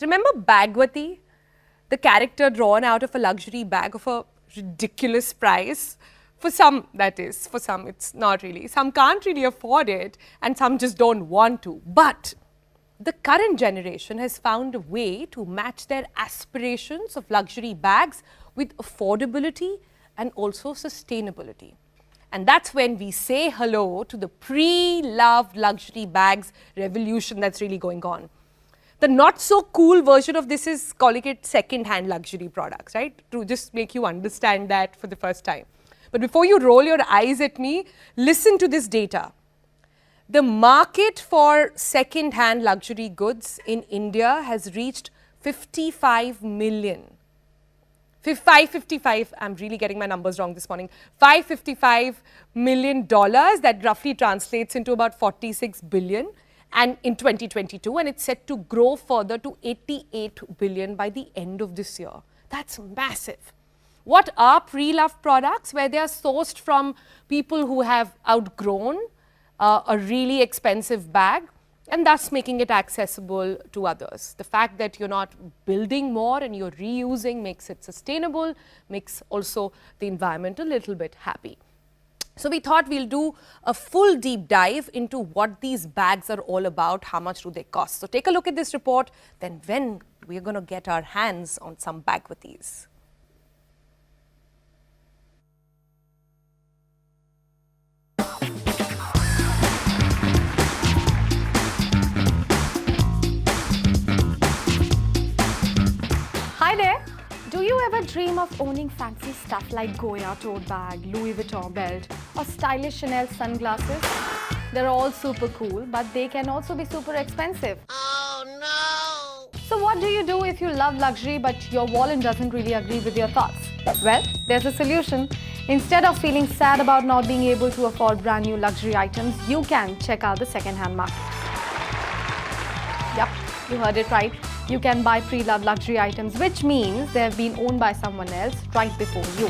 Remember Bagwati, the character drawn out of a luxury bag of a ridiculous price? For some, that is. For some, it's not really. Some can't really afford it and some just don't want to. But the current generation has found a way to match their aspirations of luxury bags with affordability and also sustainability. And that's when we say hello to the pre-loved luxury bags revolution that's really going on. The not so cool version of this is calling it second-hand luxury products, right? To just make you understand that for the first time. But before you roll your eyes at me, listen to this data. The market for second-hand luxury goods in India has reached 55 million. 555, I'm really getting my numbers wrong this morning, $555 million, that roughly translates into about 46 billion. And in 2022, and it's set to grow further to 88 billion by the end of this year. That's massive. What are pre-loved products? Where they are sourced from people who have outgrown a really expensive bag and thus making it accessible to others. The fact that you're not building more and you're reusing makes it sustainable, makes also the environment a little bit happy. So we thought we'll do a full deep dive into what these bags are all about, how much do they cost. So take a look at this report, then when we're going to get our hands on some Bagwatis. Hi there. Do you ever dream of owning fancy stuff like Goya tote bag, Louis Vuitton belt or stylish Chanel sunglasses? They're all super cool, but they can also be super expensive. Oh no! So what do you do if you love luxury but your wallet doesn't really agree with your thoughts? Well, there's a solution. Instead of feeling sad about not being able to afford brand new luxury items, you can check out the second-hand market. Yep, you heard it right. You can buy pre-loved luxury items, which means they have been owned by someone else right before you.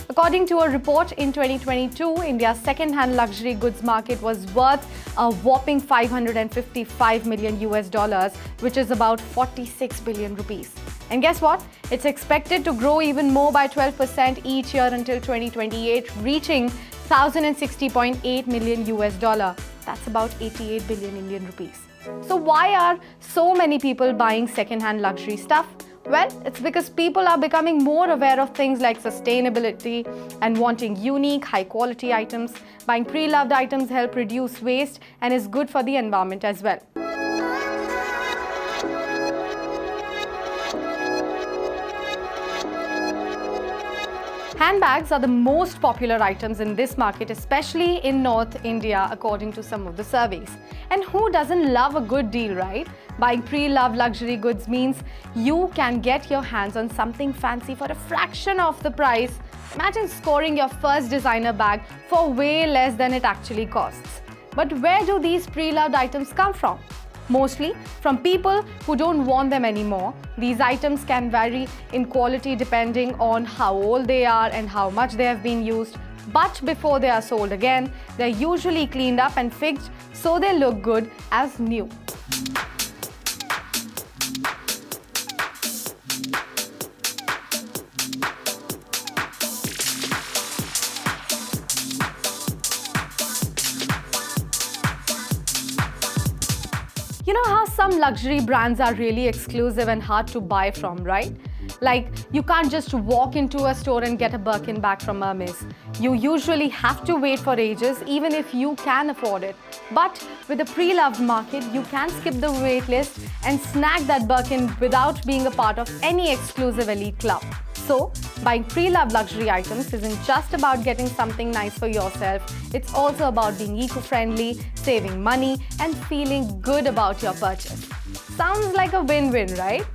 According to a report in 2022, India's second-hand luxury goods market was worth a whopping 555 million US dollars, which is about 46 billion rupees. And guess what? It's expected to grow even more by 12% each year until 2028, reaching 1,060.8 million US dollar. That's about 88 billion Indian rupees. So why are so many people buying second-hand luxury stuff? Well, it's because people are becoming more aware of things like sustainability and wanting unique, high-quality items. Buying pre-loved items help reduce waste and is good for the environment as well. Handbags are the most popular items in this market, especially in North India, according to some of the surveys. And who doesn't love a good deal, right? Buying pre-loved luxury goods means you can get your hands on something fancy for a fraction of the price. Imagine scoring your first designer bag for way less than it actually costs. But where do these pre-loved items come from? Mostly from people who don't want them anymore. These items can vary in quality depending on how old they are and how much they have been used. But before they are sold again, they're usually cleaned up and fixed so they look good as new. You know how some luxury brands are really exclusive and hard to buy from, right? Like, you can't just walk into a store and get a Birkin bag from Hermes. You usually have to wait for ages, even if you can afford it. But with the pre-loved market, you can skip the wait list and snag that Birkin without being a part of any exclusive elite club. So, buying pre-loved luxury items isn't just about getting something nice for yourself. It's also about being eco-friendly, saving money, and feeling good about your purchase. Sounds like a win-win, right?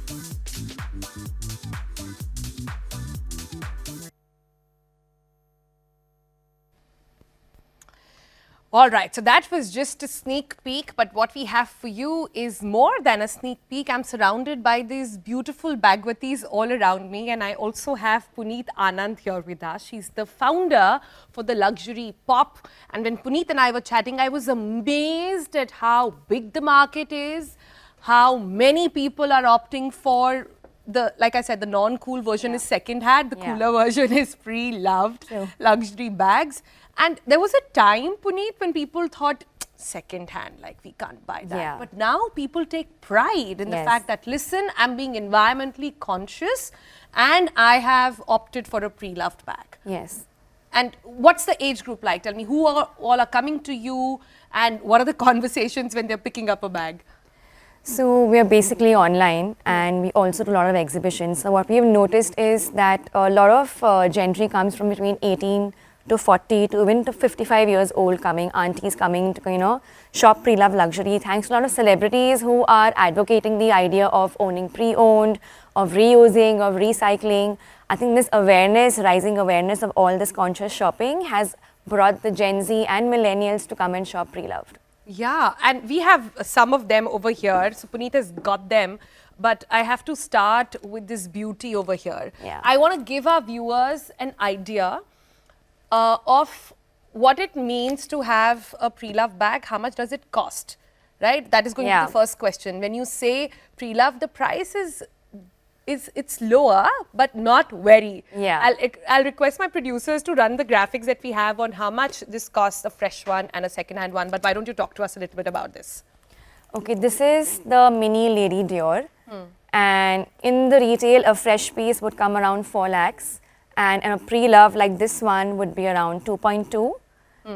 All right, so that was just a sneak peek, but what we have for you is more than a sneak peek. I'm surrounded by these beautiful Bagwatis all around me, and I also have Punit Anand here with us. She's the founder for the luxury pop. And when Punit and I were chatting, I was amazed at how big the market is, how many people are opting for the, like I said, the non-cool version is second hand, the cooler version is pre-loved luxury bags. And there was a time, Punit, when people thought second hand, like we can't buy that. Yeah. But now people take pride in the fact that, listen, I'm being environmentally conscious and I have opted for a pre-loved bag. Yes. And what's the age group like? Tell me, who are all are coming to you and what are the conversations when they're picking up a bag? So we are basically online and we also do a lot of exhibitions. So what we have noticed is that a lot of gentry comes from between 18 to 40 to even to 55 years old coming, aunties coming to, shop pre-loved luxury. Thanks to a lot of celebrities who are advocating the idea of owning pre-owned, of reusing, of recycling. I think this awareness, rising awareness of all this conscious shopping has brought the Gen Z and millennials to come and shop pre-loved. Yeah, and we have some of them over here. So Punit has got them, but I have to start with this beauty over here. Yeah. I want to give our viewers an idea of what it means to have a pre-loved bag. How much does it cost, right? That is going to be the first question. When you say pre-loved, the price is it's lower, but not very. Yeah. I'll request my producers to run the graphics that we have on how much this costs, a fresh one and a second-hand one. But why don't you talk to us a little bit about this? Okay, this is the mini Lady Dior. And in the retail, a fresh piece would come around 4 lakhs. And a pre-love like this one would be around 2.2.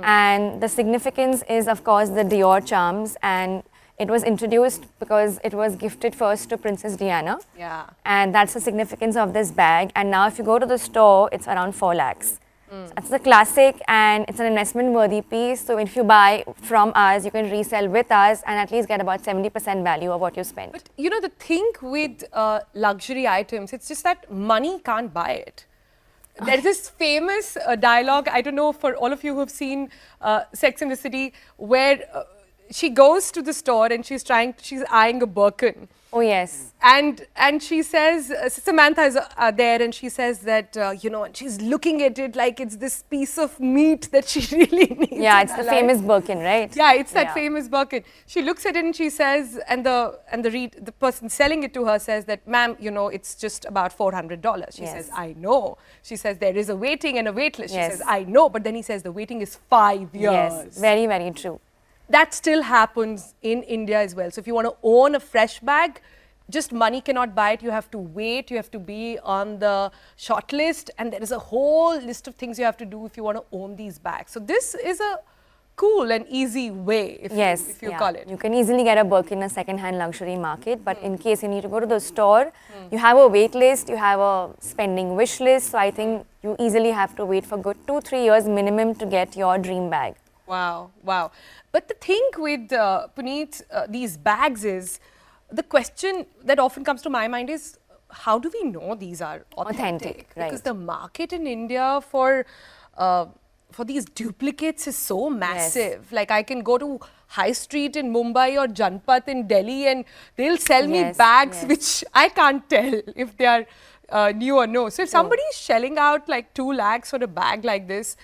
And the significance is, of course, the Dior charms. And it was introduced because it was gifted first to Princess Diana. Yeah. And that's the significance of this bag. And now if you go to the store, it's around 4 lakhs. So it's a classic and it's an investment worthy piece. So if you buy from us, you can resell with us and at least get about 70% value of what you spent. But you know, the thing with luxury items, it's just that money can't buy it. There's this famous dialogue, I don't know, for all of you who have seen Sex and the City, where she goes to the store and she's eyeing a Birkin. Oh, yes. And she says, Samantha is there and she says that, and she's looking at it like it's this piece of meat that she really needs. Yeah, it's the famous Birkin, right? Yeah, it's that famous Birkin. She looks at it and she says, and the person selling it to her says that, ma'am, it's just about $400. She says, I know. She says, there is a waiting and a wait list. She says, I know. But then he says, the waiting is 5 years. Yes, very, very true. That still happens in India as well. So if you want to own a fresh bag, just money cannot buy it. You have to wait. You have to be on the short list. And there is a whole list of things you have to do if you want to own these bags. So this is a cool and easy way, if you call it. You can easily get a Birkin in a second-hand luxury market. But in case you need to go to the store, you have a wait list, you have a spending wish list. So I think you easily have to wait for good 2-3 years minimum to get your dream bag. Wow, wow. But the thing with, Punit, these bags is, the question that often comes to my mind is, how do we know these are authentic? Right. Because the market in India for these duplicates is so massive. Yes. Like I can go to High Street in Mumbai or Janpat in Delhi and they'll sell me Yes, bags yes. which I can't tell if they are new or no. So if somebody is shelling out like 2 lakhs for a bag like this,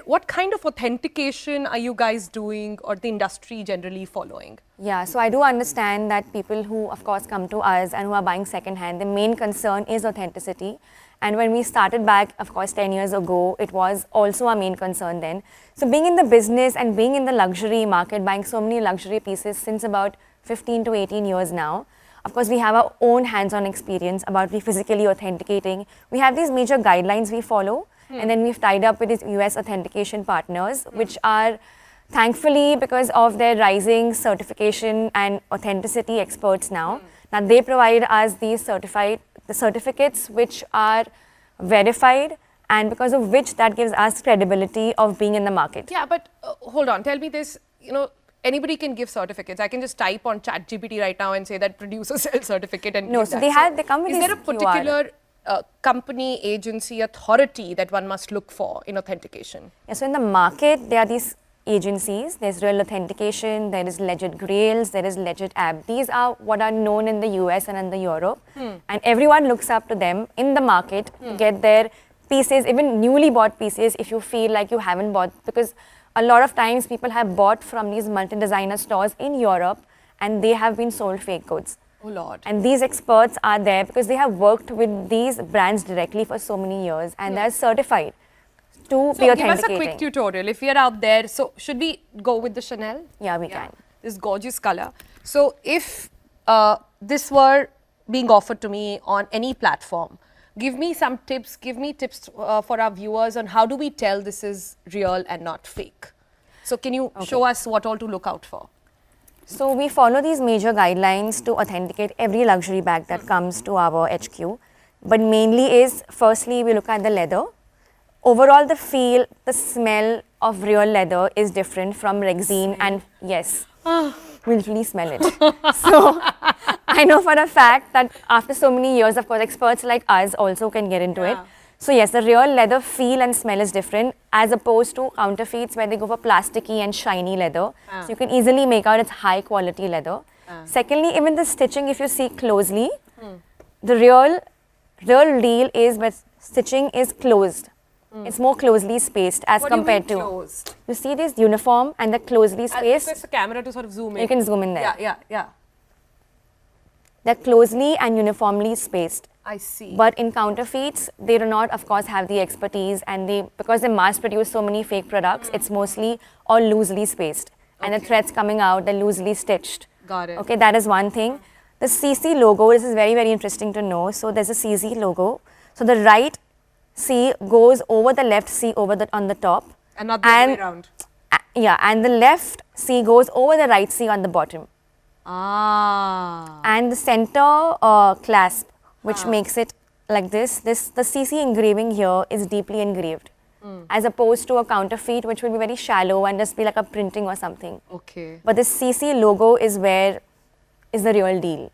what kind of authentication are you guys doing or the industry generally following? Yeah, so I do understand that people who, of course, come to us and who are buying second-hand, the main concern is authenticity. And when we started back, of course, 10 years ago, it was also our main concern then. So being in the business and being in the luxury market, buying so many luxury pieces since about 15 to 18 years now, of course, we have our own hands-on experience about physically authenticating. We have these major guidelines we follow. And then we've tied up with these US authentication partners, which are thankfully, because of their rising certification and authenticity experts now, now they provide us these certificates which are verified and because of which that gives us credibility of being in the market. Yeah, but hold on, tell me this, anybody can give certificates. I can just type on ChatGPT right now and say that producer sells certificate and No, give so that. they come with Is these there a QR. particular company, agency, authority that one must look for in authentication? Yeah, so in the market, there are these agencies. There's Real Authentication, there is Legit Grails, there is Legit App. These are what are known in the US and in the Europe. And everyone looks up to them in the market to get their pieces, even newly bought pieces, if you feel like you haven't bought. Because a lot of times people have bought from these multi-designer stores in Europe and they have been sold fake goods. Oh Lord. And these experts are there because they have worked with these brands directly for so many years, and they're certified to be So give authenticating. us a quick tutorial. If we are out there, so should we go with the Chanel? Yeah, we can. This gorgeous color. So if this were being offered to me on any platform, give me some tips, give me tips for our viewers on how do we tell this is real and not fake. So can you show us what all to look out for? So we follow these major guidelines to authenticate every luxury bag that comes to our HQ. But mainly is, firstly, we look at the leather. Overall, the feel, the smell of real leather is different from Rexine, and yes, we literally smell it. So I know for a fact that after so many years, of course, experts like us also can get into it. So yes, the real leather feel and smell is different as opposed to counterfeits where they go for plasticky and shiny leather. So you can easily make out it's high quality leather. Secondly, even the stitching, if you see closely, the real deal is where stitching is closed. It's more closely spaced as What compared do you mean to. closed? You see this uniform and the closely I'll spaced. request the camera to sort of zoom in. You can zoom in there. Yeah. They're closely and uniformly spaced. I see. But in counterfeits, they do not, of course, have the expertise, and because they mass produce so many fake products, it's mostly all loosely spaced. And the threads coming out, they're loosely stitched. Got it. Okay, that is one thing. The CC logo, this is very, very interesting to know. So there's a CC logo. So the right C goes over the left C on the top. And not the other way around. Yeah, and the left C goes over the right C on the bottom. Ah. And the center clasp, which makes it like this, the CC engraving here is deeply engraved, as opposed to a counterfeit, which will be very shallow and just be like a printing or something. Okay. But the CC logo is where is the real deal.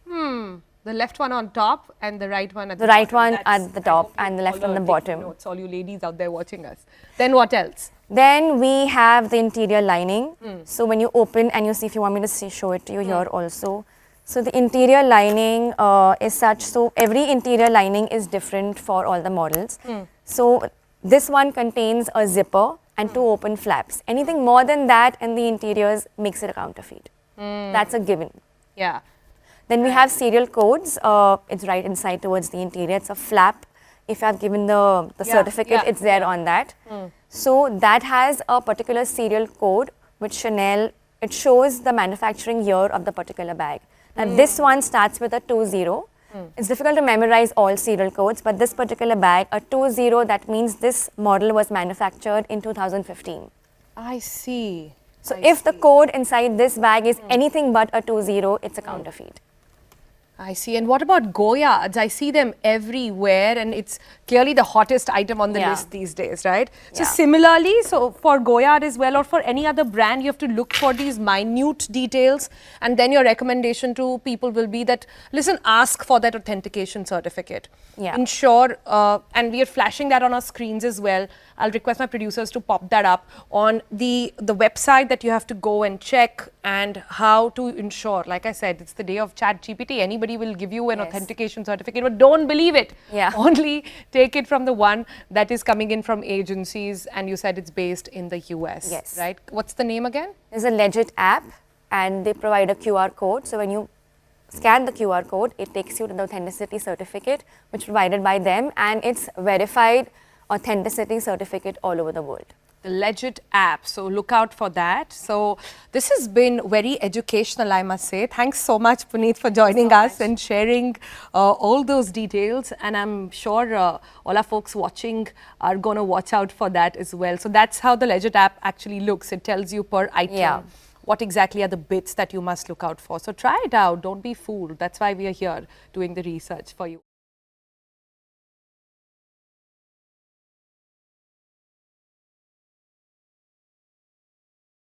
The left one on top and the right one at the The right bottom. one at the top and the left on the bottom. Notes, all you ladies out there watching us. Then what else? Then we have the interior lining. So when you open and you see, if you want me to show it to you here also. So the interior lining is such, so every interior lining is different for all the models. So this one contains a zipper and 2 open flaps. Anything more than that in the interiors makes it a counterfeit. That's a given. Yeah. Then we have serial codes. It's right inside towards the interior. It's a flap. If I've given the certificate, it's there on that. So that has a particular serial code with Chanel. It shows the manufacturing year of the particular bag. Now this one starts with a 20. It's difficult to memorize all serial codes, but this particular bag, a 20, that means this model was manufactured in 2015. I see. So if the code inside this bag is anything but a 20, it's a counterfeit. I see. And what about Goyards? I see them everywhere and it's clearly the hottest item on the list these days, right? So similarly, so for Goyard as well or for any other brand, you have to look for these minute details, and then your recommendation to people will be that, listen, ask for that authentication certificate. Ensure, and we are flashing that on our screens as well. I'll request my producers to pop that up on the website that you have to go and check, and how to ensure. Like I said, it's the day of ChatGPT. Anybody will give you an authentication certificate, but don't believe it. Only take it from the one that is coming in from agencies, and you said it's based in the US, right? What's the name again? There's a Legit app, and they provide a QR code. So when you scan the QR code, it takes you to the authenticity certificate, which is provided by them, and it's verified authenticity certificate all over the world. The Legit app, so look out for that. So this has been very educational, I must say. Thanks so much, Punit, for joining us and sharing all those details. And I'm sure all our folks watching are going to watch out for that as well. So that's how the Legit app actually looks. It tells you per item what exactly are the bits that you must look out for. So try it out. Don't be fooled. That's why we are here doing the research for you.